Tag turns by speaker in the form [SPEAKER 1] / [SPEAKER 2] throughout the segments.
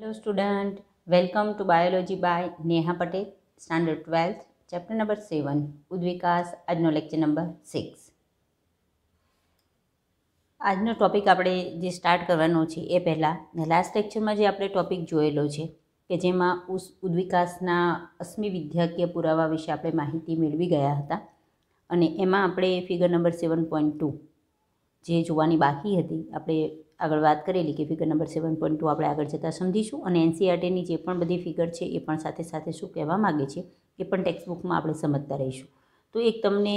[SPEAKER 1] Hello student, welcome to Biology by Neha Patel, Standard 12th, Chapter number 7, ઉદ્વિકાસ, આજનો lecture number 6. આજનો topic આપણે જે start કરવાનો છે એ પહેલાં લાસ્ટ લેક્ચરમાં જે આપણે ટોપિક જોયેલો છે કે જેમાં ઉદ્વિકાસના અશ્મિ વિદ્યાકીય પુરાવા વિશે આપણે માહિતી મેળવી ગયા હતા અને એમાં આપણે ફિગર નંબર 7.2 જે જોવાની બાકી હતી આપણે આગળ વાત કરેલી કે ફિગર નંબર 7.2 આપણે આગળ જતાં સમજીશું અને એનસીઈઆરટીની જે પણ બધી ફિગર છે એ પણ સાથે સાથે શું કહેવા માગે છે એ પણ ટેક્સ્ટબુકમાં આપણે સમજતા રહીશું. તો એક તમને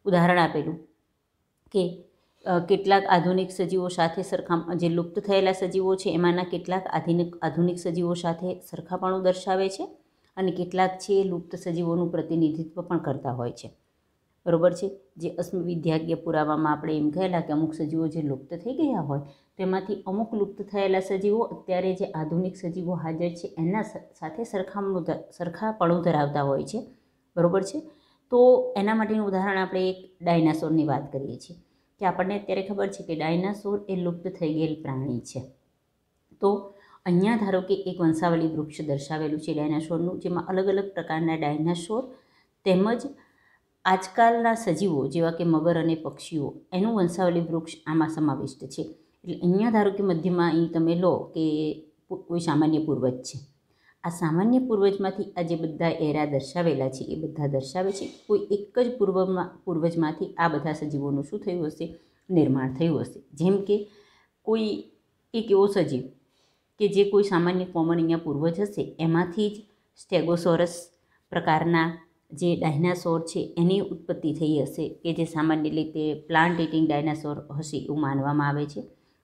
[SPEAKER 1] ઉદાહરણ આપેલું કે કેટલાક આધુનિક સજીવો સાથે જે લુપ્ત થયેલા સજીવો છે એમાંના કેટલાક આધુનિક સજીવો સાથે સરખાપણું દર્શાવે છે અને કેટલાક છે લુપ્ત સજીવોનું પ્રતિનિધિત્વ પણ કરતા હોય છે. બરોબર છે. જે અશ્મિ વિદ્યાકીય પુરાવામાં આપણે એમ કહેલા કે અમુક સજીવો જે લુપ્ત થઈ ગયા હોય તેમાંથી અમુક લુપ્ત થયેલા સજીવો અત્યારે જે આધુનિક સજીવો હાજર છે એના સાથે સરખાપણું ધરાવતા હોય છે. બરોબર છે. તો એના માટેનું ઉદાહરણ આપણે એક ડાયનાસોરની વાત કરીએ છીએ કે આપણને અત્યારે ખબર છે કે ડાયનાસોર એ લુપ્ત થઈ ગયેલ પ્રાણી છે. તો અહીંયા ધારો કે એક વંશાવલી વૃક્ષ દર્શાવેલું છે ડાયનાસોરનું, જેમાં અલગ અલગ પ્રકારના ડાયનાસોર તેમજ આજકાલના સજીવો જેવા કે મગર અને પક્ષીઓ એનું વંશાવલી વૃક્ષ આમાં સમાવિષ્ટ છે. એટલે અહીંયા ધારો કે મધ્યમાં અહીં તમે લો કે કોઈ સામાન્ય પૂર્વજ છે. આ સામાન્ય પૂર્વજમાંથી આ જે બધા એરા દર્શાવેલા છે એ બધા દર્શાવે છે કોઈ એક જ પૂર્વજમાંથી આ બધા સજીવોનું શું થયું હશે, નિર્માણ થયું હશે. જેમ કે કોઈ એક એવો સજીવ કે જે કોઈ સામાન્ય કોમન અહીંયા પૂર્વજ હશે એમાંથી જ સ્ટેગોસોરસ પ્રકારના જે ડાયનાસોર છે એની ઉત્પત્તિ થઈ હશે કે જે સામાન્ય રીતે પ્લાન્ટ ઇટિંગ ડાયનાસોર હશે એવું માનવામાં આવે છે.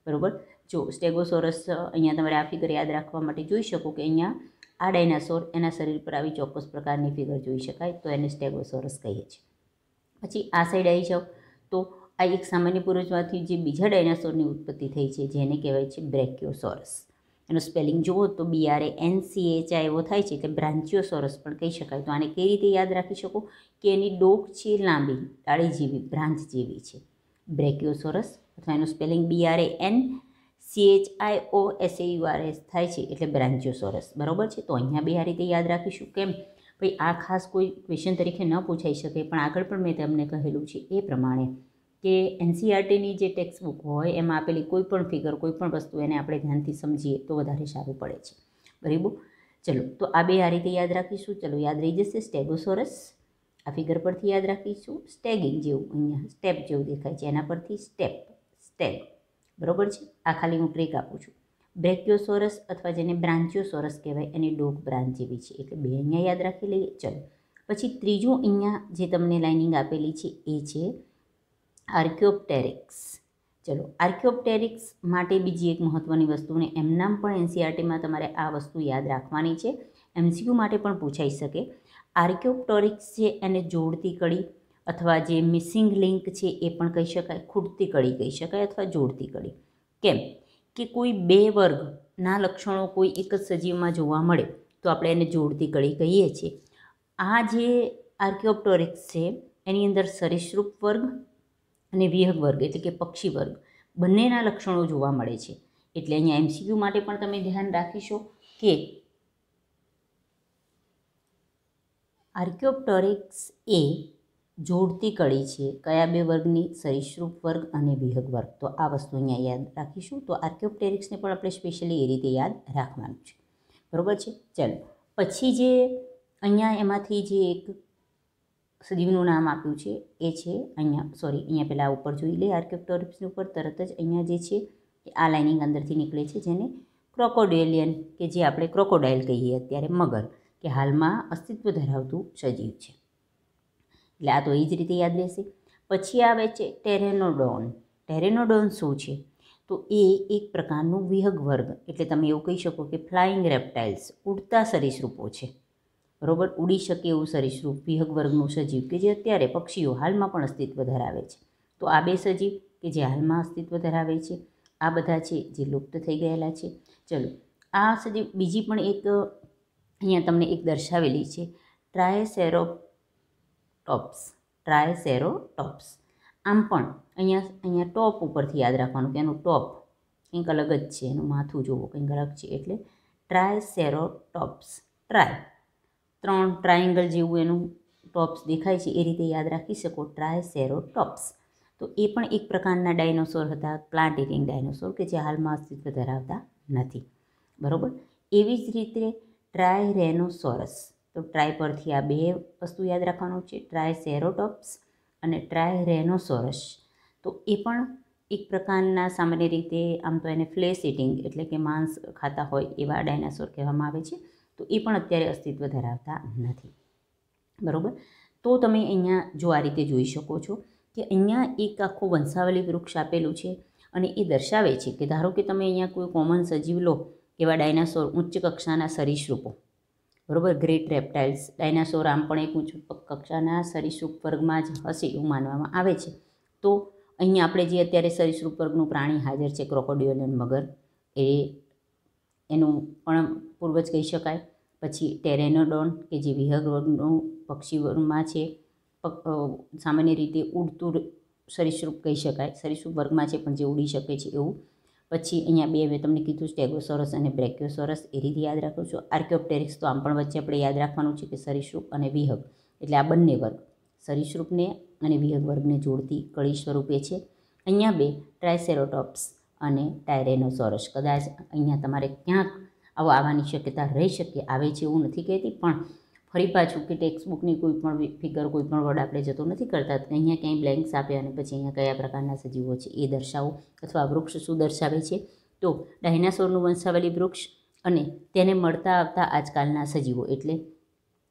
[SPEAKER 1] બરાબર. જો સ્ટેગોસોરસ અહીંયા તમારે આ ફિગર યાદ રાખવા માટે જોઈ શકો કે અહીંયા આ ડાયનાસોર એના શરીર પર આવી ચોક્કસ પ્રકારની ફિગર જોઈ શકાય તો એને સ્ટેગોસોરસ કહીએ છીએ. પછી આ સાઈડ આવી જાઓ તો આ એક સામાન્ય પૂર્વજમાંથી જે બીજા ડાયનાસોરની ઉત્પત્તિ થઈ છે જેને કહેવાય છે બ્રેકિયોસોરસ. એનું સ્પેલિંગ જુઓ તો BRANCHI એવો થાય છે એટલે બ્રાન્ચિયોસોરસ પણ કહી શકાય. તો આને કઈ રીતે યાદ રાખી શકો કે એની ડોક છે લાંબી, ડાળી જેવી, બ્રાન્ચ જેવી છે, બ્રેકિયોસોરસ, અથવા એનું સ્પેલિંગ BRANCHIOSAURS થાય છે એટલે બ્રાન્ચિયોસોરસ. બરાબર છે. તો અહીંયા બે આ રીતે યાદ રાખીશું. કેમ ભાઈ આ ખાસ કોઈ ક્વેશ્ચન તરીકે ન પૂછાઈ શકે પણ આગળ પણ મેં તમને કહેલું છે એ પ્રમાણે કે એનસીઈઆરટીની જે ટેક્સ્ટબુક હોય એમાં આપેલી કોઈ પણ ફિગર, કોઈ પણ વસ્તુ એને આપણે ધ્યાનથી સમજીએ તો વધારે સારું પડે છે. બરાબર. ચલો તો આ બે આ રીતે યાદ રાખીશું. ચલો યાદ રહી જશે સ્ટેગોસોરસ. આ ફિગર પરથી યાદ રાખીશું સ્ટેગિંગ જેવું, અહીંયા સ્ટેપ જેવું દેખાય છે એના પરથી સ્ટેગ. બરાબર છે. આ ખાલી હું ટ્રીક આપું છું. બ્રેકિયોસોરસ અથવા જેને બ્રાન્ચિયોસોરસ કહેવાય એની ડોક બ્રાન્ચ જેવી છે એટલે બે અહીંયા યાદ રાખી લઈએ. ચલો પછી ત્રીજું અહીંયા જે તમને લાઇનિંગ આપેલી છે એ છે આર્કિયોપ્ટેરિક્સ. ચલો આર્કિયોપ્ટેરિક્સ માટે બીજી એક મહત્ત્વની વસ્તુને એમનામ પણ એનસીઈઆરટીમાં તમારે આ વસ્તુ યાદ રાખવાની છે. MCQ માટે પણ પૂછાઈ શકે. આર્કિયોપ્ટેરિક્સ છે એને જોડતી કડી અથવા જે મિસિંગ લિંક છે એ પણ કહી શકાય, ખૂટતી કડી કહી શકાય અથવા જોડતી કડી. કેમ કે કોઈ બે વર્ગના લક્ષણો કોઈ એક જ સજીવમાં જોવા મળે તો આપણે એને જોડતી કડી કહીએ છીએ. આ જે આર્કિયોપ્ટેરિક્સ છે એની અંદર સરીસૃપ વર્ગ અને વિહગ વર્ગ એટલે કે પક્ષી વર્ગ બંનેના લક્ષણો જોવા મળે છે. એટલે અહીંયા MCQ માટે પણ તમે ધ્યાન રાખીશો કે આર્કિયોપ્ટેરિક્સ એ જોડતી કડી છે કયા બે વર્ગની, સરીસૃપ વર્ગ અને વિહગ વર્ગ. તો આ વસ્તુ અહીંયા યાદ રાખીશું. તો આર્કિયોપ્ટેરિક્સને પણ આપણે સ્પેશિયલી એ રીતે યાદ રાખવાનું છે. બરાબર છે. ચાલો પછી જે અહીંયા એમાંથી જે એક સજીવનું નામ આપ્યું છે એ છે અહીંયા પહેલાં ઉપર જોઈ લઈએ. આર્કિયોપ્ટેરિક્સની ઉપર તરત જ અહીંયા જે છે એ આ લાઇનિંગ અંદરથી નીકળે છે જેને ક્રોકોડેલિયન કે જે આપણે ક્રોકોડાઇલ કહીએ અત્યારે, મગર, કે હાલમાં અસ્તિત્વ ધરાવતું સજીવ છે. એટલે આ તો એ જ રીતે યાદ રહેશે. પછી આવે છે ટેરેનોડોન. ટેરેનોડોન શું છે તો એ એક પ્રકારનું વિહગ વર્ગ એટલે તમે એવું કહી શકો કે ફ્લાઇંગ રેપ્ટાઇલ્સ, ઉડતા સરીસૃપો છે. બરાબર. ઉડી શકે એવું સરીસૃપ વિહગ વર્ગનું સજીવ કે જે અત્યારે પક્ષીઓ હાલમાં પણ અસ્તિત્વ ધરાવે છે. તો આ બે સજીવ કે જે હાલમાં અસ્તિત્વ ધરાવે છે આ બધા છે જે લુપ્ત થઈ ગયેલા છે. ચલો આ સજીવ બીજી પણ એક અહીંયા તમને એક દર્શાવેલી છે ટ્રાયસેરોટોપ્સ. આમ પણ અહીંયા ટોપ ઉપરથી યાદ રાખવાનું કે એનું ટોપ કંઈક અલગ જ છે, એનું માથું જોવો કંઈક અલગ છે એટલે ટ્રાયસેરોટોપ્સ. ટ્રાય 3 ટ્રાયેંગલ જેવું એનું ટોપ્સ દેખાય છે, એ રીતે યાદ રાખી શકો, ટ્રાયસેરોટોપ્સ. તો એ પણ એક પ્રકારના ડાયનોસોર હતા, પ્લાન્ટ ઇટિંગ ડાયનોસોર, કે જે હાલમાં અસ્તિત્વ ધરાવતા નથી. બરાબર. એવી જ રીતે ટ્રાયરેનોસોરસ. તો ટ્રાય પરથી આ બે વસ્તુ યાદ રાખવાનું છે, ટ્રાયસેરોટોપ્સ અને ટ્રાયરેનોસોરસ. તો એ પણ એક પ્રકારના, સામાન્ય રીતે આમ તો એને ફ્લેશ ઇટિંગ એટલે કે માંસ ખાતા હોય એવા ડાયનાસોર કહેવામાં આવે છે. તો એ પણ અત્યારે અસ્તિત્વ ધરાવતા નથી. બરાબર. તો તમે અહીંયા જો આ રીતે જોઈ શકો છો કે અહીંયા એક આખું વંશાવલી વૃક્ષ આપેલું છે અને એ દર્શાવે છે કે ધારો કે તમે અહીંયા કોઈ કોમન સજીવ લો, એવા ડાયનાસોર, ઉચ્ચ કક્ષાના સરીસૃપો. બરાબર. Great reptiles. ડાયનાસોર આમ પણ એક ઉચ્ચ કક્ષાના સરીસૃપ વર્ગમાં જ હશે એવું માનવામાં આવે છે. તો અહીંયા આપણે જે અત્યારે સરીસૃપ વર્ગનું પ્રાણી હાજર છે, ક્રોકોડિલ અને મગર, એનું પણ પૂર્વજ કહી શકાય. પછી ટેરેનોડોન કે જે વિહંગ વર્ગનું પક્ષી વર્ગમાં છે, સામાન્ય રીતે ઉડતું સરીસૃપ કહી શકાય, સરીસૃપ વર્ગમાં છે પણ જે ઉડી શકે છે એવું. પછી અહીંયા બે મેં તમને કીધું, સ્ટેગોસોરસ અને બ્રેકિયોસોરસ, એ રીતે યાદ રાખો છો. આર્કિયોપ્ટેરિક્સ તો આમ પણ વચ્ચે આપણે યાદ રાખવાનું છે કે સરીસૃપ અને વિહંગ, એટલે આ બંને વર્ગ, સરીસૃપને અને વિહંગ વર્ગને જોડતી કળી સ્વરૂપે છે. અહીંયા બે ટ્રાયસેરોટોપ્સ અને ટાયરેનોસોરસ. કદાચ અહીંયા તમારે ક્યાંક આવો આવવાની શક્યતા રહી શકે, આવે છે એવું નથી કહેતી, પણ ફરી પાછું કે ટેક્સ્ટબુકની કોઈ પણ ફિગર, કોઈ પણ વર્ડ આપણે જતો નથી કરતા, અહીંયા ક્યાંય બ્લેન્ક્સ આપે અને પછી અહીંયા કયા પ્રકારના સજીવો છે એ દર્શાવો, અથવા વૃક્ષ શું દર્શાવે છે. તો ડાયનાસોરનું વંશાવલી વૃક્ષ અને તેને મળતા આવતા આજકાલના સજીવો, એટલે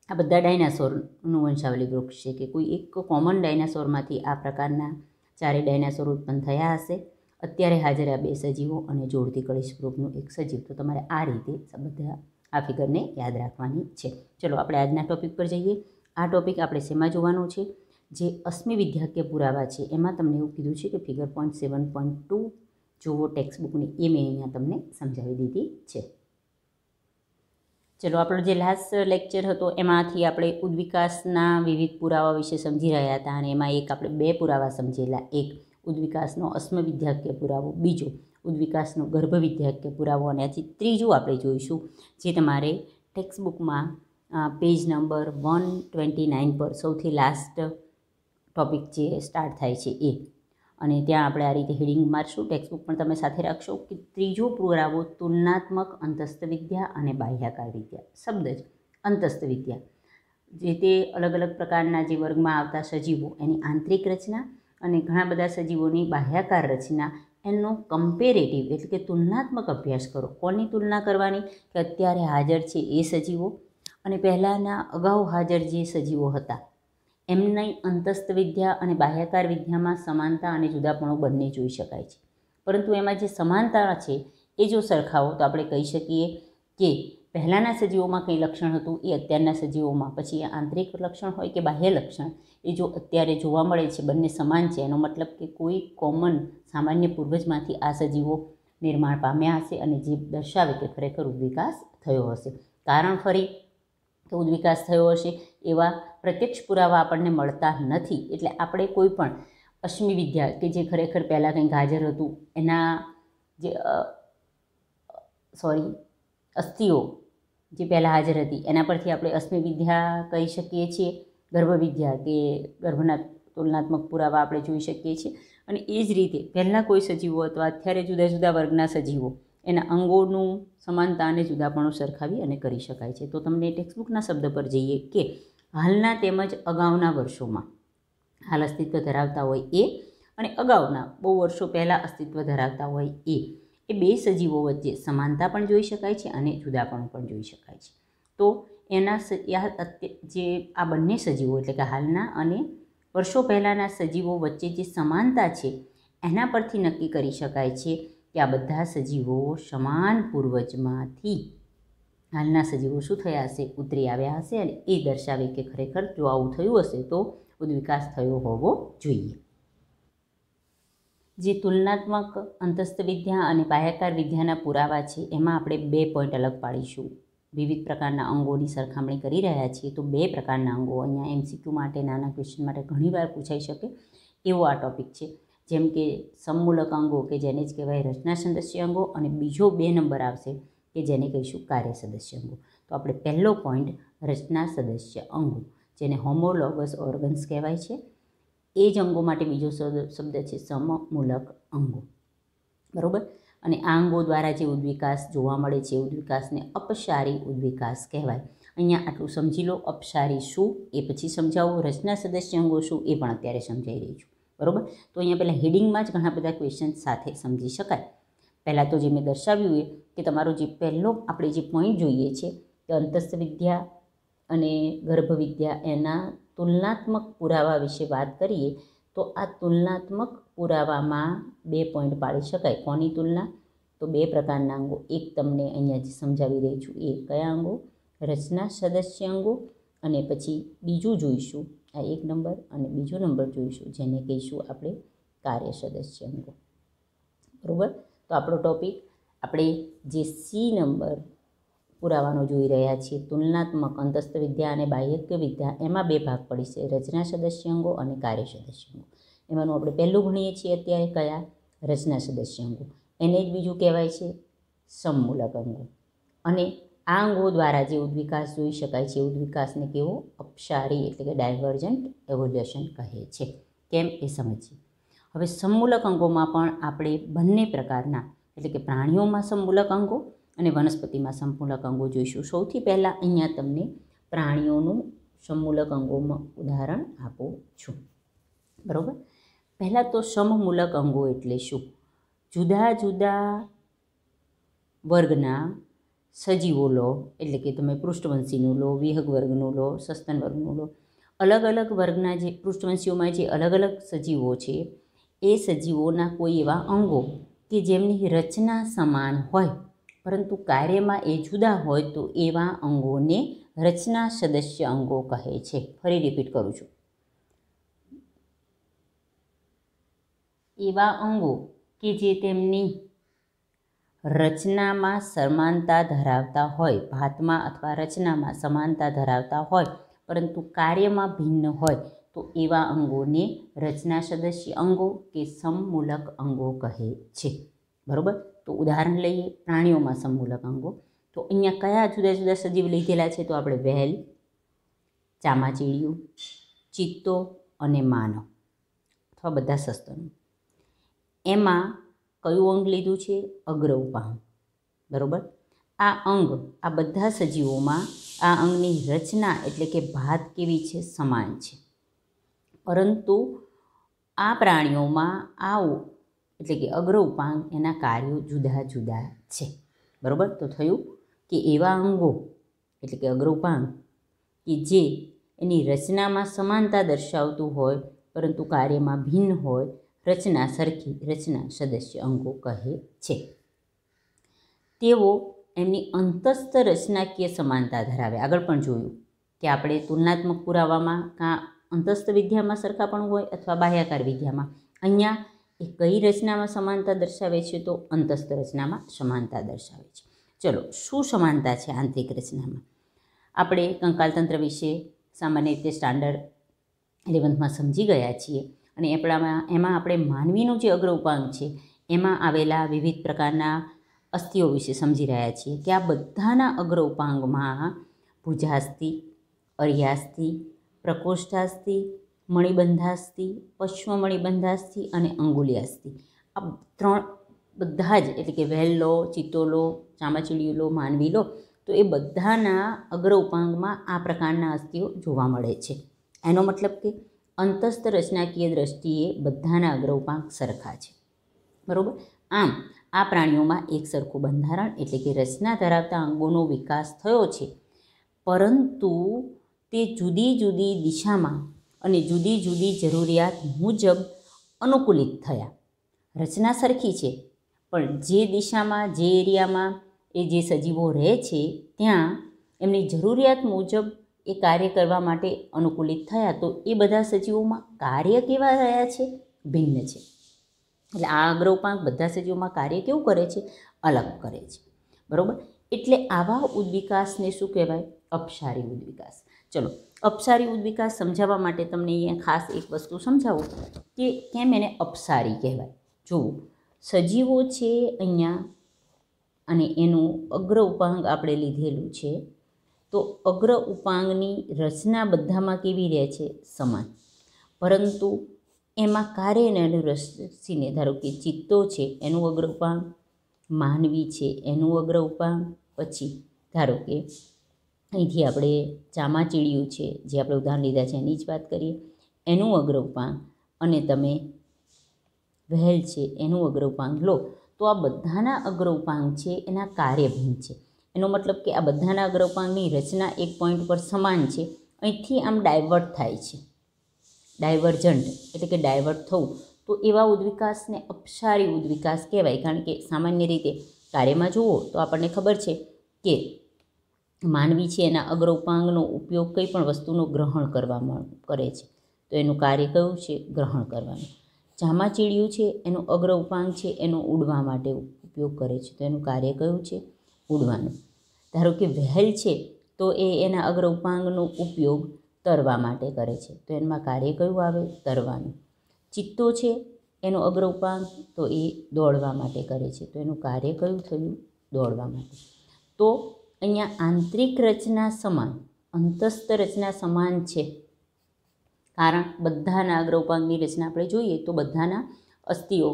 [SPEAKER 1] આ બધા ડાયનાસોરનું વંશાવલી વૃક્ષ છે કે કોઈ એક કોમન ડાયનાસોરમાંથી આ પ્રકારના ચારે ડાયનાસોર ઉત્પન્ન થયા હશે. અત્યારે હાજર આ બે સજીવો અને જોડતી કળી સ્વરૂપનું એક સજીવ. તો તમારે આ રીતે બધા આ ફિગરને યાદ રાખવાની છે. ચલો આપણે આજના ટોપિક પર જઈએ. આ ટોપિક આપણે શેમાં જોવાનો છે? જે અશ્મિ વિદ્યાકીય પુરાવા છે એમાં તમને એવું કીધું છે કે ફિગર 7.2 જોવો ટેક્સ્ટબુકની, એ મેં અહીંયા તમને સમજાવી દીધી છે. ચલો, આપણો જે લાસ્ટ લેક્ચર હતો એમાંથી આપણે ઉદ્વિકાસના વિવિધ પુરાવા વિશે સમજી રહ્યા હતા અને એમાં એક આપણે બે પુરાવા સમજેલા. એક ઉદ્વિકાસનો અશ્મવિદ્યાકીય પુરાવો, બીજો ઉદ્વિકાસનો ગર્ભવિદ્યાકીય પુરાવો, અને આજે ત્રીજું આપણે જોઈશું જે તમારે ટેક્સ્ટબુકમાં પેજ નંબર 129 પર સૌથી લાસ્ટ ટોપિક જે સ્ટાર્ટ થાય છે એ. અને ત્યાં આપણે આ રીતે હેડિંગ મારશું. ટેક્સ્ટબુક પણ તમે સાથે રાખશો કે ત્રીજો પુરાવો તુલનાત્મક અંતસ્થ વિદ્યા અને બાહ્યાકાર વિદ્યા. શબ્દ જ અંતસ્થ વિદ્યા, જે તે અલગ અલગ પ્રકારના જે વર્ગમાં આવતા સજીવો એની આંતરિક રચના અને ઘણા બધા સજીવોની બાહ્યાકાર રચના, એનો કમ્પેરેટિવ એટલે કે તુલનાત્મક અભ્યાસ કરો. કોની તુલના કરવાની? કે અત્યારે હાજર છે એ સજીવો અને પહેલાંના અગાઉ હાજર જે સજીવો હતા એમની અંતસ્થ વિદ્યા અને બાહ્યાકાર વિદ્યામાં સમાનતા અને જુદાપણું બંને જોઈ શકાય છે. પરંતુ એમાં જે સમાનતા છે એ જો સરખાવો તો આપણે કહી શકીએ કે પહેલાંના સજીવોમાં કંઈ લક્ષણ હતું એ અત્યારના સજીવોમાં, પછી આંતરિક લક્ષણ હોય કે બાહ્ય લક્ષણ, એ જો અત્યારે જોવા મળે છે, બંને સમાન છે. એનો મતલબ કે કોઈ કોમન સામાન્ય પૂર્વજમાંથી આ સજીવો નિર્માણ પામ્યા હશે અને જે દર્શાવે કે ખરેખર ઉદ્વિકાસ થયો હશે. કારણ ફરી તો ઉદ્વિકાસ થયો હશે એવા પ્રત્યક્ષ પુરાવા આપણને મળતા નથી. એટલે આપણે કોઈ પણ અશ્મિ વિદ્યા કે જે ખરેખર પહેલાં કંઈક હાજર હતું એના જે અસ્થિઓ જે પહેલાં હાજર હતી એના પરથી આપણે અશ્મિ વિદ્યા કહી શકીએ છીએ. ગર્ભ વિદ્યા કે ગર્ભના તુલનાત્મક પુરાવા આપણે જોઈ શકીએ છીએ. અને એ જ રીતે પહેલાં કોઈ સજીવો અથવા અત્યારે જુદા જુદા વર્ગના સજીવો, એના અંગોનું સમાનતા અને જુદાપણું સરખાવી અને કરી શકાય છે. તો તમને ટેક્સ્ટબુકના શબ્દ પર જઈએ કે હાલના તેમજ અગાઉના વર્ષોમાં, હાલ અસ્તિત્વ ધરાવતા હોય એ અને અગાઉના બહુ વર્ષો પહેલાં અસ્તિત્વ ધરાવતા હોય એ બે સજીવો વચ્ચે સમાનતા પણ જોઈ શકાય છે અને જુદાપણું પણ જોઈ શકાય છે. તો એના જે આ બંને સજીવો એટલે કે હાલના અને વર્ષો પહેલાંના સજીવો વચ્ચે જે સમાનતા છે એના પરથી નક્કી કરી શકાય છે કે આ બધા સજીવો સમાન પૂર્વજમાંથી હાલના સજીવો શું થયા હશે? ઉતરી આવ્યા હશે. અને એ દર્શાવે કે ખરેખર જો આવું થયું હશે તો ઉદ્વિકાસ થયો હોવો જોઈએ. જે તુલનાત્મક અંતસ્થ વિદ્યા અને બાહ્યાકાર વિદ્યાના પુરાવા છે એમાં આપણે 2 પોઈન્ટ અલગ પાડીશું. વિવિધ પ્રકારના અંગોની સરખામણી કરી રહ્યા છીએ તો 2 પ્રકારના અંગો અહીંયા MCQ માટે, નાના ક્વેશ્ચન માટે ઘણીવાર પૂછાઈ શકે એવો આ ટોપિક છે. જેમ કે સમમૂલક અંગો કે જેને જ કહેવાય રચના સંદસ્ય અંગો, અને બીજો 2 નંબર આવશે કે જેને કહીશું કાર્ય સદસ્ય અંગો. તો આપણે પહેલો પોઈન્ટ રચના સદસ્ય અંગો, જેને હોમોલોગસ ઓર્ગન્સ કહેવાય છે, એ જ અંગો માટે બીજો શબ્દ છે સમમૂલક અંગો. બરાબર. અને આ અંગો દ્વારા જે ઉદ્વિકાસ જોવા મળે છે, ઉદ્વિકાસને અપસારી ઉદ્વિકાસ કહેવાય. અહીંયા આટલું સમજી લો. અપસારી શું એ પછી સમજાવું, રચના સદસ્ય અંગો શું એ પણ અત્યારે સમજાઈ રહી છું. બરાબર. તો અહીંયા પહેલાં હેડિંગમાં જ ઘણા બધા ક્વેશ્ચન સાથે સમજી શકાય. પહેલાં તો જે મેં દર્શાવ્યું એ કે તમારો જે પહેલો આપણે જે પોઈન્ટ જોઈએ છે કે અંતસ્થ વિદ્યા અને ગર્ભવિદ્યા એના તુલનાત્મક પુરાવા વિશે વાત કરીએ તો આ તુલનાત્મક પુરાવામાં 2 પોઈન્ટ પાડી શકાય. કોની તુલના? તો 2 પ્રકારના અંગો. એક તમને અહીંયા જે સમજાવી રહી છું એ કયા અંગો? રચના સદસ્ય અંગો. અને પછી બીજું જોઈશું આ 1 નંબર, અને બીજો નંબર જોઈશું જેને કહીશું આપણે કાર્ય સદસ્ય અંગો. બરાબર. તો આપણો ટોપિક આપણે જે સી નંબર પુરાવાનો જોઈ રહ્યા છીએ, તુલનાત્મક અંતસ્થ વિદ્યા અને બાહ્યક વિદ્યા, એમાં 2 ભાગ પડી છે, રચના સદસ્ય અંગો અને કાર્ય સદસ્ય અંગો. એમાંનું આપણે પહેલું ભણીએ છીએ અત્યારે કયા? રચના સદસ્ય અંગો. એને જ બીજું કહેવાય છે સમમૂલક અંગો. અને આ અંગો દ્વારા જે ઉદ્વિકાસ જોઈ શકાય છે, ઉદ્વિકાસને કેવો? અપસારી એટલે કે ડાયવર્જન્ટ એવોલ્યુશન કહે છે. કેમ એ સમજીએ. હવે સમમૂલક અંગોમાં પણ આપણે બંને પ્રકારના એટલે કે પ્રાણીઓમાં સમમૂલક અંગો અને વનસ્પતિમાં સમમૂલક અંગો જોઈશું. સૌથી પહેલાં અહીંયા તમને પ્રાણીઓનું સમમૂલક અંગોમાં ઉદાહરણ આપું છું. બરાબર. પહેલાં તો સમમૂલક અંગો એટલે શું? જુદા જુદા વર્ગના સજીવો લો, એટલે કે તમે પૃષ્ઠવંશીનું લો, વિહગ વર્ગનું લો, સસ્તન વર્ગનું લો. અલગ અલગ વર્ગના જે પૃષ્ઠવંશીઓમાં જે અલગ અલગ સજીવો છે એ સજીવોના કોઈ એવા અંગો કે જેમની રચના સમાન હોય પરંતુ કાર્યમાં એ જુદા હોય તો એવા અંગોને રચના સદસ્ય અંગો કહે છે. ફરી રિપીટ કરું છું. એવા અંગો કે જે તેમની રચનામાં સમાનતા ધરાવતા હોય, ભાતમાં અથવા રચનામાં સમાનતા ધરાવતા હોય પરંતુ કાર્યમાં ભિન્ન હોય તો એવા અંગોને રચના સદસ્ય અંગો કે સમમૂલક અંગો કહે છે. બરાબર. તો ઉદાહરણ લઈએ પ્રાણીઓમાં સમમૂલક અંગો. તો અહીંયા કયા જુદા જુદા સજીવ લીધેલા છે? તો આપણે વહેલ, ચામાચીડિયું, ચિત્તો અને માનવ અથવા બધા સસ્તનો. એમાં કયું અંગ લીધું છે? અગ્ર ઉપાંગ. બરાબર. આ અંગ આ બધા સજીવોમાં આ અંગની રચના એટલે કે ભાત કેવી છે? સમાન છે. પરંતુ આ પ્રાણીઓમાં આવું એટલે કે અગ્ર ઉપાંગ એના કાર્યો જુદા જુદા છે. બરાબર. તો થયું કે એવા અંગો એટલે કે અગ્ર ઉપાંગ કે જે એની રચનામાં સમાનતા દર્શાવતું હોય પરંતુ કાર્યમાં ભિન્ન હોય, રચના સરખી રચના સદસ્ય અંગો કહે છે. તેઓ એમની અંતસ્થ રચનાકીય સમાનતા ધરાવે. આગળ પણ જોયું કે આપણે તુલનાત્મક પુરાવામાં કાં અંતસ્થ વિદ્યામાં સરખાપણું હોય અથવા બાહ્યાકાર વિદ્યામાં. અહીંયા એ કઈ રચનામાં સમાનતા દર્શાવે છે? તો અંતસ્થ રચનામાં સમાનતા દર્શાવે છે. ચલો, શું સમાનતા છે આંતરિક રચનામાં? આપણે કંકાલતંત્ર વિશે સામાન્ય રીતે સ્ટાન્ડર્ડ 11માં સમજી ગયા છીએ અને એમાં આપણે માનવીનું જે અગ્ર ઉપાંગ છે એમાં આવેલા વિવિધ પ્રકારના અસ્થિઓ વિશે સમજી રહ્યા છીએ કે આ બધાના અગ્ર ઉપાંગમાં ભુજાસ્થિ, અર્યાસ્થિ, પ્રકોષ્ઠાસ્થિ, મણિબંધાસ્થિ, પશ્વ મણિબંધાસ્થિ અને અંગુલિયાસ્થિ, આ 3 બધા જ એટલે કે વહેલ લો, ચિત્તો લો, ચામાચીડિયું લો, માનવી લો, તો એ બધાના અગ્ર ઉપાંગમાં આ પ્રકારના અસ્થિઓ જોવા મળે છે. એનો મતલબ કે અંતસ્થ રચનાકીય દ્રષ્ટિએ બધાના અગ્ર ઉપાંગ સરખા છે. બરાબર. આમ આ પ્રાણીઓમાં એક સરખું બંધારણ એટલે કે રચના ધરાવતા અંગોનો વિકાસ થયો છે, પરંતુ તે જુદી જુદી દિશામાં અને જુદી જુદી જરૂરિયાત મુજબ અનુકૂલિત થયા. રચના સરખી છે પણ જે દિશામાં જે એરિયામાં એ જે સજીવો રહે છે ત્યાં એમની જરૂરિયાત મુજબ એ કાર્ય કરવા માટે અનુકૂલિત થયા. તો એ બધા સજીવોમાં કાર્ય કેવા રહ્યા છે? ભિન્ન છે. એટલે આ અગ્ર ઉપાંગ બધા સજીવોમાં કાર્ય કેવું કરે છે? અલગ કરે છે. બરાબર. એટલે આવા ઉદ્વિકાસને શું કહેવાય? અપસારી ઉદ્વિકાસ. ચલો, અપસારી ઉદ્વિકાસ સમજાવવા માટે તમને અહીંયા ખાસ એક વસ્તુ સમજાવું કે કેમ એને અપસારી કહેવાય. જુઓ, સજીવો છે અહીંયા અને એનું અગ્ર ઉપાંગ આપણે લીધેલું છે. તો અગ્ર ઉપાંગની રચના બધામાં કેવી રહે છે? સમાન. પરંતુ એમાં કાર્ય અને અનુરસીને, ધારો કે ચિત્તો છે એનું અગ્ર ઉપાંગ, માનવી છે એનું અગ્ર ઉપાંગ, પછી ધારો કે અહીંથી આપણે ચામાચીડિયું છે જે આપણે ઉદાહરણ લીધા છે એની જ વાત કરીએ, એનું અગ્ર ઉપાંગ, અને તમે વહેલ છે એનું અગ્ર ઉપાંગ લો તો આ બધાના અગ્ર ઉપાંગ છે એના કાર્યભિન્ન છે. એનો મતલબ કે આ બધાના અગ્ર ઉપાંગની રચના એક પોઈન્ટ પર સમાન છે. અહીંથી આમ ડાયવર્ટ થાય છે, ડાયવર્જન્ટ એટલે કે ડાયવર્ટ થવું. તો એવા ઉદ્વિકાસને અપસારી ઉદ્વિકાસ કહેવાય. કારણ કે સામાન્ય રીતે કાર્યમાં જુઓ તો આપણને ખબર છે કે માનવી છે એના અગ્ર ઉપાંગનો ઉપયોગ કંઈ પણ વસ્તુનો ગ્રહણ કરવામાં કરે છે. તો એનું કાર્ય કયું છે? ગ્રહણ કરવાનું. ચામાચીડિયું છે એનું અગ્ર ઉપાંગ છે એનો ઉડવા માટે ઉપયોગ કરે છે. તો એનું કાર્ય કયું છે? ઉડવાનું. ધારો કે વહેલ છે તો એ એના અગ્ર ઉપાંગનો ઉપયોગ તરવા માટે કરે છે. તો એમાં કાર્ય કયું આવે? તરવાનું. ચિત્તો છે એનો અગ્ર ઉપાંગ, તો એ દોડવા માટે કરે છે. તો એનું કાર્ય કયું થયું? દોડવા માટે. તો અહીંયા આંતરિક રચના સમાન, અંતસ્થ રચના સમાન છે. કારણ બધાના અગ્ર ઉપાંગની રચના આપણે જોઈએ તો બધાના અસ્થિઓ,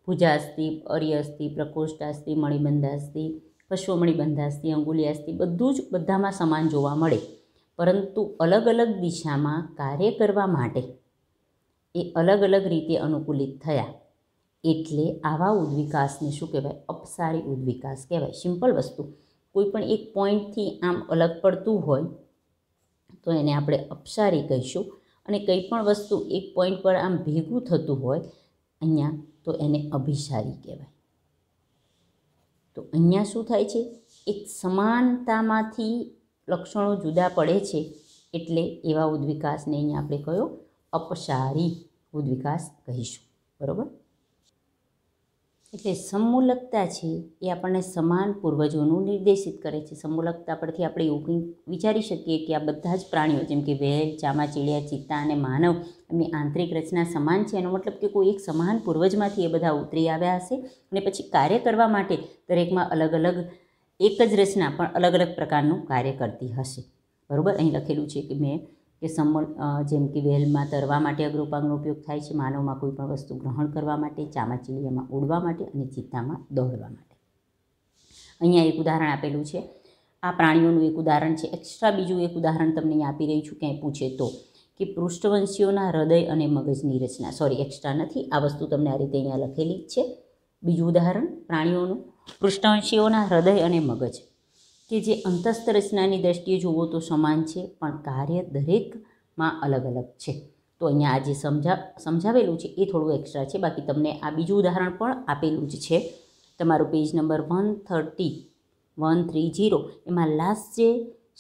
[SPEAKER 1] ભુજાસ્થિ, અર્યસ્થિ, પ્રકોષ્ઠાસ્થિ, મણિબંધાસ્થિ, પશ્વમણિબંધાસ્થિ, અંગુલિયાસ્થિ બધું જ બધામાં સમાન જોવા મળે. પરંતુ અલગ અલગ દિશામાં કાર્ય કરવા માટે એ અલગ અલગ રીતે અનુકૂલિત થયા. એટલે આવા ઉદ્વિકાસને શું કહેવાય? અપસારી ઉદ્વિકાસ કહેવાય. સિમ્પલ વસ્તુ. કોઈ પણ એક પોઈન્ટથી આમ અલગ પડતું હોય તો એને આપણે અપસારી કહીશું. અને કંઈ પણ વસ્તુ એક પોઈન્ટ પર આમ ભેગું થતું હોય અહીંયા તો એને અભિસારી કહેવાય. તો અહીંયા શું થાય છે? એક સમાનતામાંથી લક્ષણો જુદા પડે છે એટલે એવા ઉદ્વિકાસને અહીંયા આપણે કયો? અપસારી ઉદ્વિકાસ કહીશું. બરાબર? એટલે સમમૂલકતા છે એ આપણને સમાન પૂર્વજોનું નિર્દેશિત કરે છે. સમમૂલકતા પરથી આપણે એવું કંઈ વિચારી શકીએ કે આ બધા જ પ્રાણીઓ જેમ કે વહેલ, ચામાચીડિયા, ચિત્તા અને માનવ એમની આંતરિક રચના સમાન છે. એનો મતલબ કે કોઈ એક સમાન પૂર્વજમાંથી એ બધા ઉતરી આવ્યા હશે અને પછી કાર્ય કરવા માટે દરેકમાં અલગ અલગ એક જ રચના પણ અલગ અલગ પ્રકારનું કાર્ય કરતી હશે. બરાબર? અહીં લખેલું છે કે મેં કે જેમ કે વહેલમાં તરવા માટે અગ્ર ઉપાંગનો ઉપયોગ થાય છે, માનવમાં કોઈ પણ વસ્તુ ગ્રહણ કરવા માટે, ચામાચીડિયામાં ઉડવા માટે અને ચિત્તામાં દોડવા માટે. અહીંયા એક ઉદાહરણ આપેલું છે. આ પ્રાણીઓનું એક ઉદાહરણ છે. એક્સ્ટ્રા બીજું એક ઉદાહરણ તમને અહીં આપી રહી છું ક્યાંય પૂછે તો, કે પૃષ્ઠવંશીઓના હૃદય અને મગજની રચના. સોરી, એક્સ્ટ્રા નથી, આ વસ્તુ તમને આ રીતે અહીંયા લખેલી જ છે. બીજું ઉદાહરણ પ્રાણીઓનું પૃષ્ઠવંશીઓના હૃદય અને મગજ, કે જે અંતસ્થ રચનાની દ્રષ્ટિએ જુઓ તો સમાન છે પણ કાર્ય દરેકમાં અલગ અલગ છે. તો અહીંયા આ જે સમજાવેલું છે એ થોડું એક્સ્ટ્રા છે. બાકી તમને આ બીજું ઉદાહરણ પણ આપેલું જ છે. તમારું પેજ નંબર 130 એમાં લાસ્ટ જે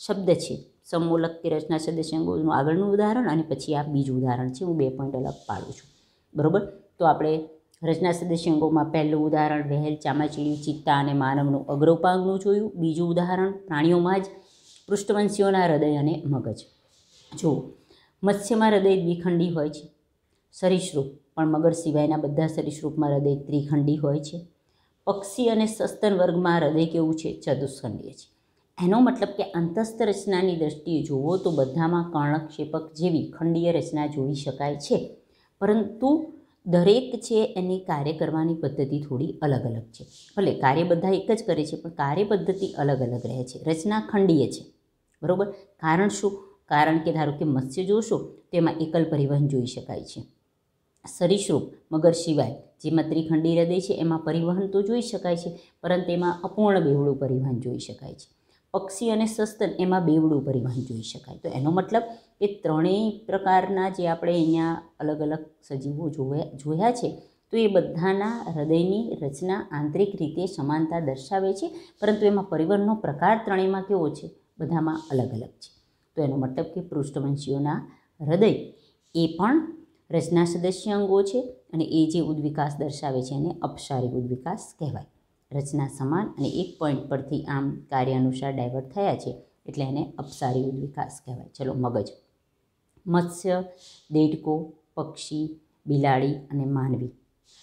[SPEAKER 1] શબ્દ છે સમમૂલક કે રચના સદસ્ય અંગોનું આગળનું ઉદાહરણ અને પછી આ બીજું ઉદાહરણ છે. હું 2 પોઈન્ટ અલગ પાડું છું. બરાબર? તો આપણે રચના સદસ્ય અંગોમાં પહેલું ઉદાહરણ વહેલ, ચામાચીડિયું, ચિત્તા અને માનવનું અગ્ર ઉપાંગનું જોયું. બીજું ઉદાહરણ પ્રાણીઓમાં જ પૃષ્ઠવંશીઓના હૃદય અને મગજ. જુઓ, મત્સ્યમાં હૃદય દ્વિખંડી હોય છે. સરીસૃપ પણ મગર સિવાયના બધા સરીસૃપમાં હૃદય ત્રિખંડી હોય છે. પક્ષી અને સસ્તન વર્ગમાં હૃદય કેવું છે? ચતુષ્ખંડીય છે. એનો મતલબ કે અંતસ્થ રચનાની દ્રષ્ટિએ જુઓ તો બધામાં કર્ણક્ષેપક જેવી ખંડીય રચના જોઈ શકાય છે. પરંતુ દરેક છે એની કાર્ય કરવાની પદ્ધતિ થોડી અલગ અલગ છે. ભલે કાર્ય બધા એક જ કરે છે પણ કાર્ય પદ્ધતિ અલગ અલગ રહે છે. રચના ખંડીય છે. બરાબર? કારણ શું? કારણ કે ધારો કે મત્સ્ય જોશો તો એમાં એકલ પરિવહન જોઈ શકાય છે. સરીસૃપ મગર સિવાય જેમાં ત્રિખંડી હૃદય છે એમાં પરિવહન તો જોઈ શકાય છે પરંતુ એમાં અપૂર્ણ બેવડું પરિવહન જોઈ શકાય છે. પક્ષી અને સસ્તન એમાં બેવડું પરિવહન જોઈ શકાય. તો એનો મતલબ એ ત્રણેય પ્રકારના જે આપણે અહીંયા અલગ અલગ સજીવો જોયા છે તો એ બધાના હૃદયની રચના આંતરિક રીતે સમાનતા દર્શાવે છે પરંતુ એમાં પરિવહનનો પ્રકાર ત્રણેયમાં કેવો છે? બધામાં અલગ અલગ છે. તો એનો મતલબ કે પૃષ્ઠવંશીઓના હૃદય એ પણ રચના સદસ્ય અંગો છે અને એ જે ઉદ્વિકાસ દર્શાવે છે એને અપસારી ઉદ્વિકાસ કહેવાય. રચના સમાન અને એક પોઈન્ટ પરથી આમ કાર્ય અનુસાર ડાયવર્ટ થયા છે એટલે એને અપસારી ઉદ્વિકાસ કહેવાય. ચલો, મગજ. મત્સ્ય, દેડકો, પક્ષી, બિલાડી અને માનવી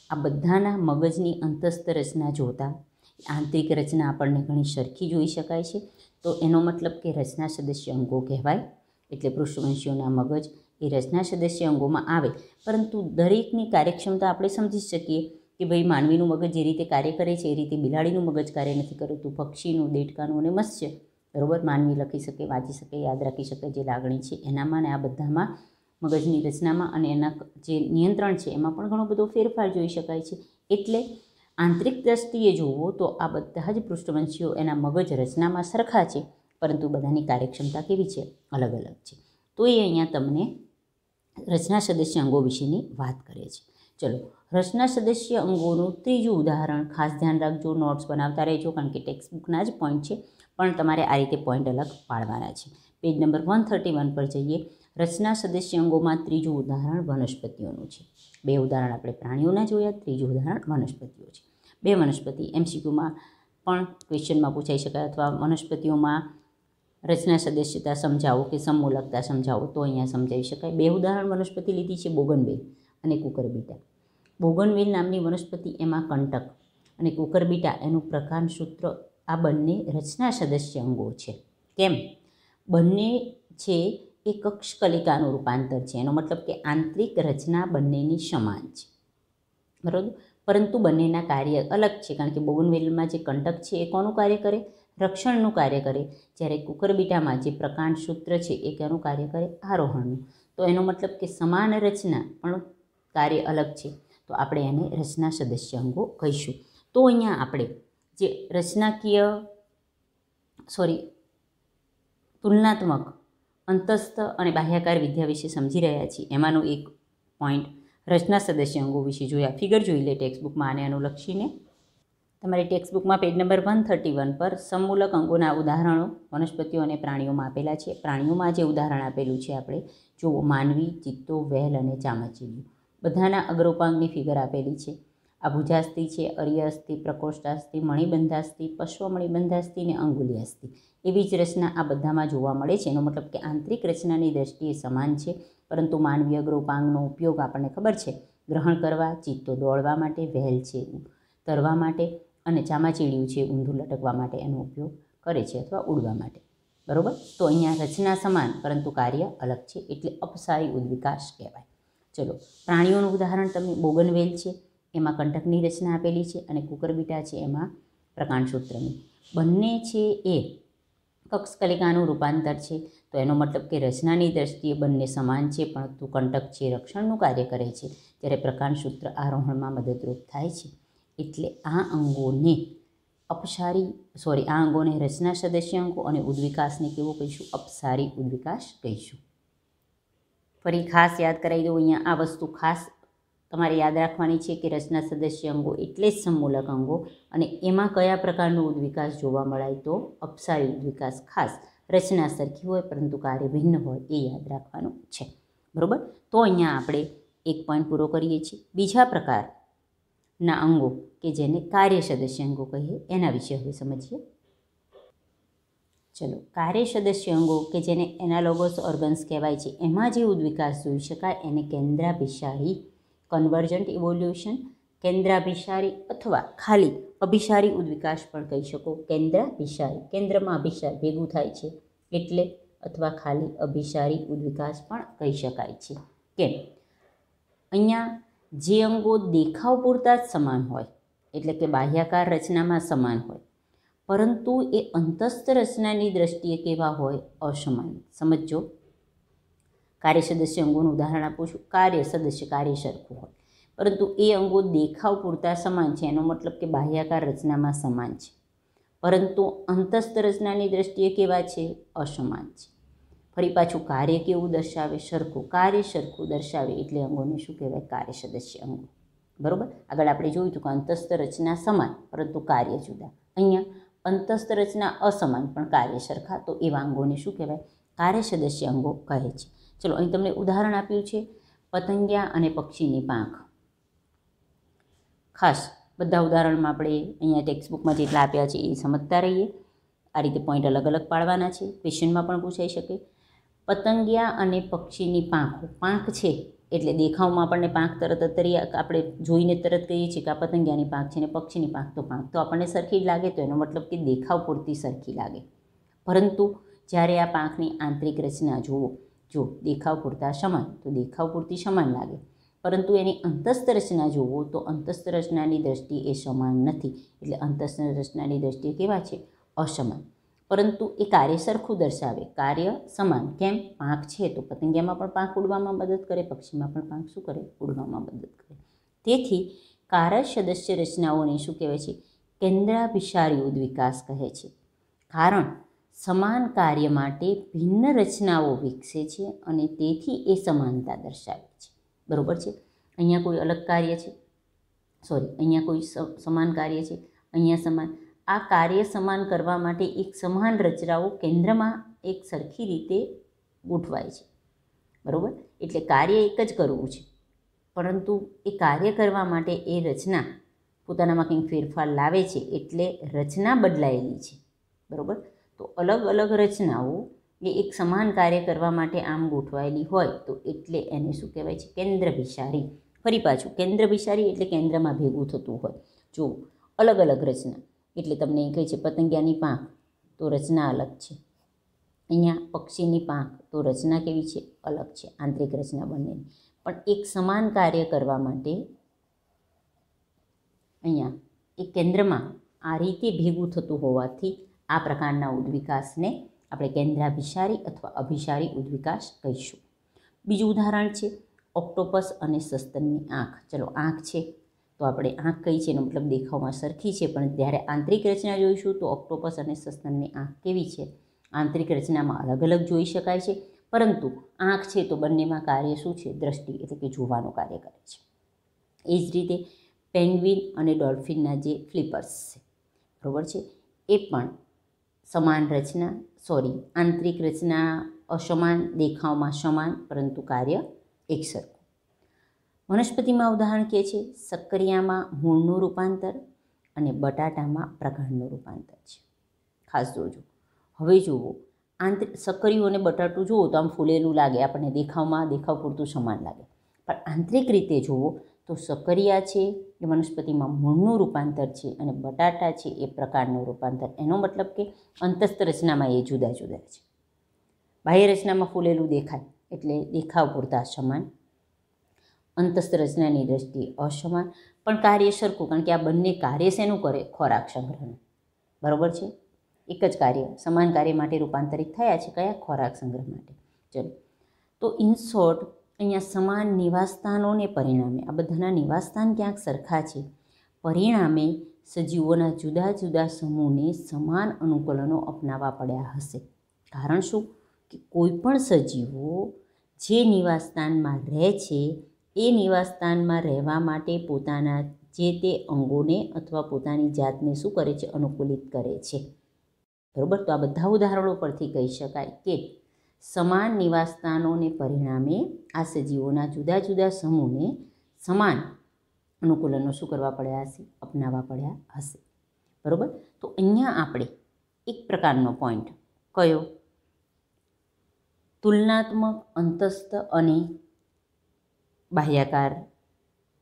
[SPEAKER 1] આ બધાના મગજની અંતસ્થ રચના જોતા આંતરિક રચના આપણને ઘણી સરખી જોઈ શકાય છે. તો એનો મતલબ કે રચના સદસ્ય અંગો કહેવાય. એટલે પૃષ્ઠવંશીઓના મગજ એ રચના સદસ્ય અંગોમાં આવે, પરંતુ દરેકની કાર્યક્ષમતા આપણે સમજી શકીએ કે ભાઈ માનવીનું મગજ જે રીતે કાર્ય કરે છે એ રીતે બિલાડીનું મગજ કાર્ય નથી કરતું, પક્ષીનું, દેડકાનું અને મત્સ્ય. બરાબર, માનવી લખી શકે, વાંચી શકે, યાદ રાખી શકે જે લાગણી છે એનામાં ને આ બધામાં મગજની રચનામાં અને એના જે નિયંત્રણ છે એમાં પણ ઘણો બધો ફેરફાર જોઈ શકાય છે. એટલે આંતરિક દ્રષ્ટિએ જોવો તો આ બધા જ પૃષ્ઠવંશીઓ એના મગજ રચનામાં સરખા છે, પરંતુ બધાની કાર્યક્ષમતા કેવી છે? અલગ અલગ છે. તો એ અહીંયા તમને રચના સદસ્ય અંગો વિશેની વાત કરે છે. ચલો, રચના સદસ્ય અંગોનું ત્રીજું ઉદાહરણ ખાસ ધ્યાન રાખજો, નોટ્સ બનાવતા રહેજો, કારણ કે ટેક્સ્ટબુકના જ પોઈન્ટ છે, પણ તમારે આ રીતે પોઈન્ટ અલગ પાડવાના છે. પેજ નંબર 131 પર જઈએ. રચના સદસ્ય અંગોમાં ત્રીજું ઉદાહરણ વનસ્પતિઓનું છે. 2 ઉદાહરણ આપણે પ્રાણીઓના જોયા, ત્રીજું ઉદાહરણ વનસ્પતિઓ છે. 2 વનસ્પતિ MCQમાં પણ ક્વેશ્ચનમાં પૂછાઈ શકાય, અથવા વનસ્પતિઓમાં રચના સદસ્યતા સમજાવો કે સમૂલકતા સમજાવો તો અહીંયા સમજાવી શકાય. 2 ઉદાહરણ વનસ્પતિ લીધી છે, બોગનવેલ અને કુકરબીટા. બોગનવેલ નામની વનસ્પતિ એમાં કંટક અને કુકરબીટા એનું પ્રકાંડસૂત્ર, આ બંને રચના સદસ્ય અંગો છે. કેમ? બંને છે એ કક્ષકલિકાનું રૂપાંતર છે. એનો મતલબ કે આંતરિક રચના બંનેની સમાન છે, બરાબર, પરંતુ બંનેના કાર્ય અલગ છે. કારણ કે બોગનવેલમાં જે કંટક છે એ કોનું કાર્ય કરે? રક્ષણનું કાર્ય કરે. જ્યારે કુકરબીટામાં જે પ્રકાંડસૂત્ર છે એ કેનું કાર્ય કરે? આરોહણનું. તો એનો મતલબ કે સમાન રચના પણ કાર્ય અલગ છે, તો આપણે એને રચના સદસ્ય અંગો કહીશું. તો અહીંયા આપણે જે તુલનાત્મક અંતસ્થ અને બાહ્યાકાર વિદ્યા વિશે સમજી રહ્યા છીએ, એમાંનો એક પોઈન્ટ રચના સદસ્ય અંગો વિશે જોયા. ફિગર જોઈ લે ટેક્સ્ટબુકમાં આને અનુલક્ષીને. તમારી ટેક્સ્ટબુકમાં પેજ નંબર 131 પર સમમૂલક અંગોના ઉદાહરણો વનસ્પતિઓ અને પ્રાણીઓમાં આપેલા છે. પ્રાણીઓમાં જે ઉદાહરણ આપેલું છે આપણે જુઓ, માનવી, ચિત્તો, વહેલ અને ચામાચીડિયું. બધાના અગ્રોપાંગની ફિગર આપેલી છે. આ ભુજાસ્થિ છે, અરિયાસ્થિ, પ્રકોષ્ઠાસ્થિ, મણિબંધાસ્થિ, પશ્વ-મણિબંધાસ્થિ અને અંગુલિયાસ્થિ. એવી જ રચના આ બધામાં જોવા મળે છે. એનો મતલબ કે આંતરિક રચનાની દ્રષ્ટિએ સમાન છે, પરંતુ માનવી અગ્રોપાંગનો ઉપયોગ આપણને ખબર છે ગ્રહણ કરવા, ચિત્તો દોડવા માટે, વહેલ છે તરવા માટે અને ચામાચીડિયું છે ઊંધું લટકવા માટે એનો ઉપયોગ કરે છે અથવા ઉડવા માટે. બરાબર, તો અહીંયા રચના સમાન પરંતુ કાર્ય અલગ છે, એટલે અપસારી ઉદ્વિકાસ કહેવાય. ચલો, પ્રાણીઓનું ઉદાહરણ તમને બોગનવેલ છે, એમાં કંટકની રચના આપેલી છે, અને કુકરબીટા છે એમાં પ્રકાંડસૂત્રની. બંને છે એ કક્ષકલિકાનું રૂપાંતર છે. તો એનો મતલબ કે રચનાની દ્રષ્ટિએ બંને સમાન છે, પરંતુ કંટક છે રક્ષણનું કાર્ય કરે છે, જ્યારે પ્રકાંડસૂત્ર આરોહણમાં મદદરૂપ થાય છે. એટલે આ અંગોને રચના સદસ્ય અંગો અને ઉદ્વિકાસને કેવો કહીશું? અપસારી ઉદ્વિકાસ કહીશું. ફરી ખાસ યાદ કરાવી દઉં, અહીંયા આ વસ્તુ ખાસ તમારે યાદ રાખવાની છે કે રચના સદસ્ય અંગો એટલે જ સમમૂલક અંગો, અને એમાં કયા પ્રકારનો ઉદ્વિકાસ જોવા મળાય? તો અપસારી ઉદ્વિકાસ. ખાસ રચના સરખી હોય પરંતુ કાર્ય ભિન્ન હોય એ યાદ રાખવાનું છે. બરાબર, તો અહીંયા આપણે એક પોઈન્ટ પૂરો કરીએ છીએ. બીજા પ્રકારના અંગો કે જેને કાર્ય સદસ્ય અંગો કહીએ એના વિશે હવે સમજીએ. ચલો, કાર્ય સદસ્ય અંગો કે જેને એનાલોગસ ઓર્ગન્સ કહેવાય છે, એમાં જે ઉદ્વિકાસ જોઈ શકાય એને કેન્દ્રાભિસારી, કન્વર્જન્ટ ઇવોલ્યુશન, કેન્દ્રાભિસારી અથવા ખાલી અભિસારી ઉદ્વિકાસ પણ કહી શકો. કેન્દ્રાભિસારી, કેન્દ્રમાં અભિસાર ભેગું થાય છે એટલે, અથવા ખાલી અભિસારી ઉદ્વિકાસ પણ કહી શકાય છે. કેમ? અહીંયા જે અંગો દેખાવ પૂરતા જ સમાન હોય, એટલે કે બાહ્યાકાર રચનામાં સમાન હોય, પરંતુ એ અંતસ્થ રચનાની દ્રષ્ટિએ કેવા હોય? અસમાન. સમજો, કાર્ય સદસ્ય અંગોનું ઉદાહરણ આપું છું. કાર્ય સરખું હોય, પરંતુ એ અંગો દેખાવ પૂરતા સમાન છે. એનો મતલબ કે બાહ્યાકાર રચનામાં સમાન છે, પરંતુ અંતસ્થ રચનાની દ્રષ્ટિએ કેવા છે? અસમાન છે. ફરી પાછું કાર્ય કેવું દર્શાવે? સરખું. કાર્ય સરખું દર્શાવે એટલે અંગોને શું કહેવાય? કાર્ય સદસ્ય અંગો. બરાબર, આગળ આપણે જોયું હતું કે અંતસ્થ રચના સમાન પરંતુ કાર્ય જુદા. અહીંયા અંતસ્થ રચના અસમાન પણ કાર્ય સરખા, તો એવા અંગોને શું કહેવાય? કાર્ય સદસ્ય અંગો કહે છે. ચલો, અહીં તમને ઉદાહરણ આપ્યું છે પતંગિયા અને પક્ષીની પાંખ. ખાસ બધા ઉદાહરણમાં આપણે અહીંયા ટેક્સ્ટબુકમાં જેટલા આપ્યા છે એ સમજતા રહીએ. આ રીતે પોઈન્ટ અલગ અલગ પાડવાના છે, ક્વેશ્ચનમાં પણ પૂછાઈ શકે. પતંગિયા અને પક્ષીની પાંખો. પાંખ છે એટલે દેખાવમાં આપણને પાંખ તરત આપણે જોઈને તરત કહીએ છીએ કે આ પતંગિયાની પાંખ છે ને પક્ષીની પાંખ તો આપણને સરખી જ લાગે, તો એનો મતલબ કે દેખાવ પૂરતી સરખી લાગે. પરંતુ જ્યારે આ પાંખની આંતરિક રચના જુઓ, જો દેખાવ પૂરતા સમાન તો દેખાવ પૂરતી સમાન લાગે, પરંતુ એની અંતસ્થ રચના જુઓ તો અંતસ્થ રચનાની દ્રષ્ટિએ એ સમાન નથી. એટલે અંતસ્થ રચનાની દ્રષ્ટિએ કેવા છે? અસમાન. પરંતુ એ કાર્ય સરખું દર્શાવે, કાર્ય સમાન. કેમ? પાંખ છે તો પતંગિયામાં પણ પાંખ ઉડવામાં મદદ કરે, પક્ષીમાં પણ પાંખ શું કરે? ઉડવામાં મદદ કરે. તેથી કારજ સદસ્ય રચનાઓને શું કહેવાય છે? કેન્દ્રાભિસારી ઉદ્વિકાસ કહે છે. કારણ સમાન કાર્ય માટે ભિન્ન રચનાઓ વિકસે છે અને તેથી એ સમાનતા દર્શાવે છે. બરાબર છે? અહીંયા કોઈ અલગ કાર્ય છે, અહીંયા કોઈ સમાન કાર્ય છે, અહીંયા સમાન. આ કાર્ય સમાન કરવા માટે એક સમાન રચનાઓ કેન્દ્રમાં એક સરખી રીતે ગોઠવાય છે. બરાબર? એટલે કાર્ય એક જ કરવું છે, પરંતુ એ કાર્ય કરવા માટે એ રચના પોતાનામાં કંઈક ફેરફાર લાવે છે, એટલે રચના બદલાયેલી છે. બરાબર? તો અલગ અલગ રચનાઓ એ એક સમાન કાર્ય કરવા માટે આમ ગોઠવાયેલી હોય તો એટલે એને શું કહેવાય છે? કેન્દ્રભિસારી. ફરી પાછું, કેન્દ્રભિસારી એટલે કેન્દ્રમાં ભેગું થતું હોય. જો અલગ અલગ રચના એટલે તમને એ કહે છે પતંગિયાની પાંખ તો રચના અલગ છે, અહીંયા પક્ષીની પાંખ તો રચના કેવી છે? અલગ છે, આંતરિક રચના બંનેની. પણ એક સમાન કાર્ય કરવા માટે અહીંયા એક કેન્દ્રમાં આ રીતે ભેગું થતું હોવાથી આ પ્રકારના ઉદ્વિકાસને આપણે કેન્દ્રાભિસારી અથવા અભિસારી ઉદ્વિકાસ કહીશું. બીજું ઉદાહરણ છે ઓક્ટોપસ અને સસ્તનની આંખ. ચલો, આંખ છે તો આપણે આંખ કઈ છે એનો મતલબ દેખાવમાં સરખી છે, પણ જ્યારે આંતરિક રચના જોઈશું તો ઓક્ટોપસ અને સસ્તનની આંખ કેવી છે? આંતરિક રચનામાં અલગ અલગ જોઈ શકાય છે, પરંતુ આંખ છે તો બંનેમાં કાર્ય શું છે? દ્રષ્ટિ એટલે કે જોવાનું કાર્ય કરે છે. એ જ રીતે પેંગ્વિન અને ડોલ્ફિનના જે ફ્લિપર્સ છે, બરાબર છે, એ પણ સમાન રચના, આંતરિક રચના અસમાન, દેખાવમાં સમાન, પરંતુ કાર્ય એકસરખું. વનસ્પતિમાં ઉદાહરણ કહે છે સક્કરિયામાં મૂળનું રૂપાંતર અને બટાટામાં પ્રકાંડનું રૂપાંતર છે. ખાસ જોજો. હવે જુઓ, સક્કરિયું અને બટાટું જુઓ તો આમ ફૂલેલું લાગે, આપણને દેખાવ પૂરતું સમાન લાગે, પણ આંતરિક રીતે જુઓ તો સક્કરિયા છે એ વનસ્પતિમાં મૂળનું રૂપાંતર છે અને બટાટા છે એ પ્રકાંડનું રૂપાંતર. એનો મતલબ કે અંતસ્થ રચનામાં એ જુદા જુદા છે. બાહ્ય રચનામાં ફૂલેલું દેખાય એટલે દેખાવ પૂરતા સમાન, અંતસ્થ રચનાની દ્રષ્ટિએ અસમાન, પણ કાર્ય સરખું, કારણ કે આ બંને કાર્ય શેનું કરે? ખોરાક સંગ્રહનું. બરાબર છે? એક જ કાર્ય, સમાન કાર્ય માટે રૂપાંતરિત થયા છે. કયા? ખોરાક સંગ્રહ માટે. ચલો, તો ઇન શોર્ટ અહીંયા સમાન નિવાસસ્થાનોને પરિણામે, આ બધાના નિવાસસ્થાન ક્યાંક સરખા છે, પરિણામે સજીવોના જુદા જુદા સમૂહને સમાન અનુકૂલનો અપનાવવા પડ્યા હશે. કારણ શું? કે કોઈ પણ સજીવો જે નિવાસસ્થાનમાં રહે છે એ નિવાસસ્થાનમાં રહેવા માટે પોતાના જે તે અંગોને અથવા પોતાની જાતને શું કરે છે? અનુકૂલિત કરે છે. બરાબર? તો આ બધા ઉદાહરણો પરથી કહી શકાય કે સમાન નિવાસસ્થાનોને પરિણામે આ સજીવોના જુદા જુદા સમૂહને સમાન અનુકૂલનો શું કરવા પડ્યા હશે? અપનાવવા પડ્યા હશે. બરાબર? તો અહીંયા આપણે એક પ્રકારનો પોઈન્ટ કયો? તુલનાત્મક અંતસ્થ અને બાહ્યાકાર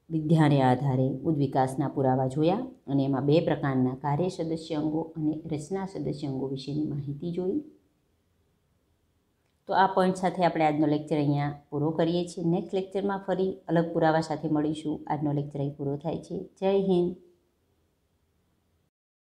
[SPEAKER 1] વિદ્યાને આધારે ઉદ્વિકાસના પુરાવા જોયા અને એમાં બે પ્રકારના કાર્ય સદસ્ય અંગો અને રચના સદસ્ય અંગો વિશેની માહિતી જોઈ. તો આ પોઈન્ટ સાથે આપણે આજનો લેક્ચર અહીંયા પૂરો કરીએ છીએ. નેક્સ્ટ લેક્ચરમાં ફરી અલગ પુરાવા સાથે મળીશું. આજનો લેક્ચર અહીં પૂરો થાય છે. જય હિન્દ.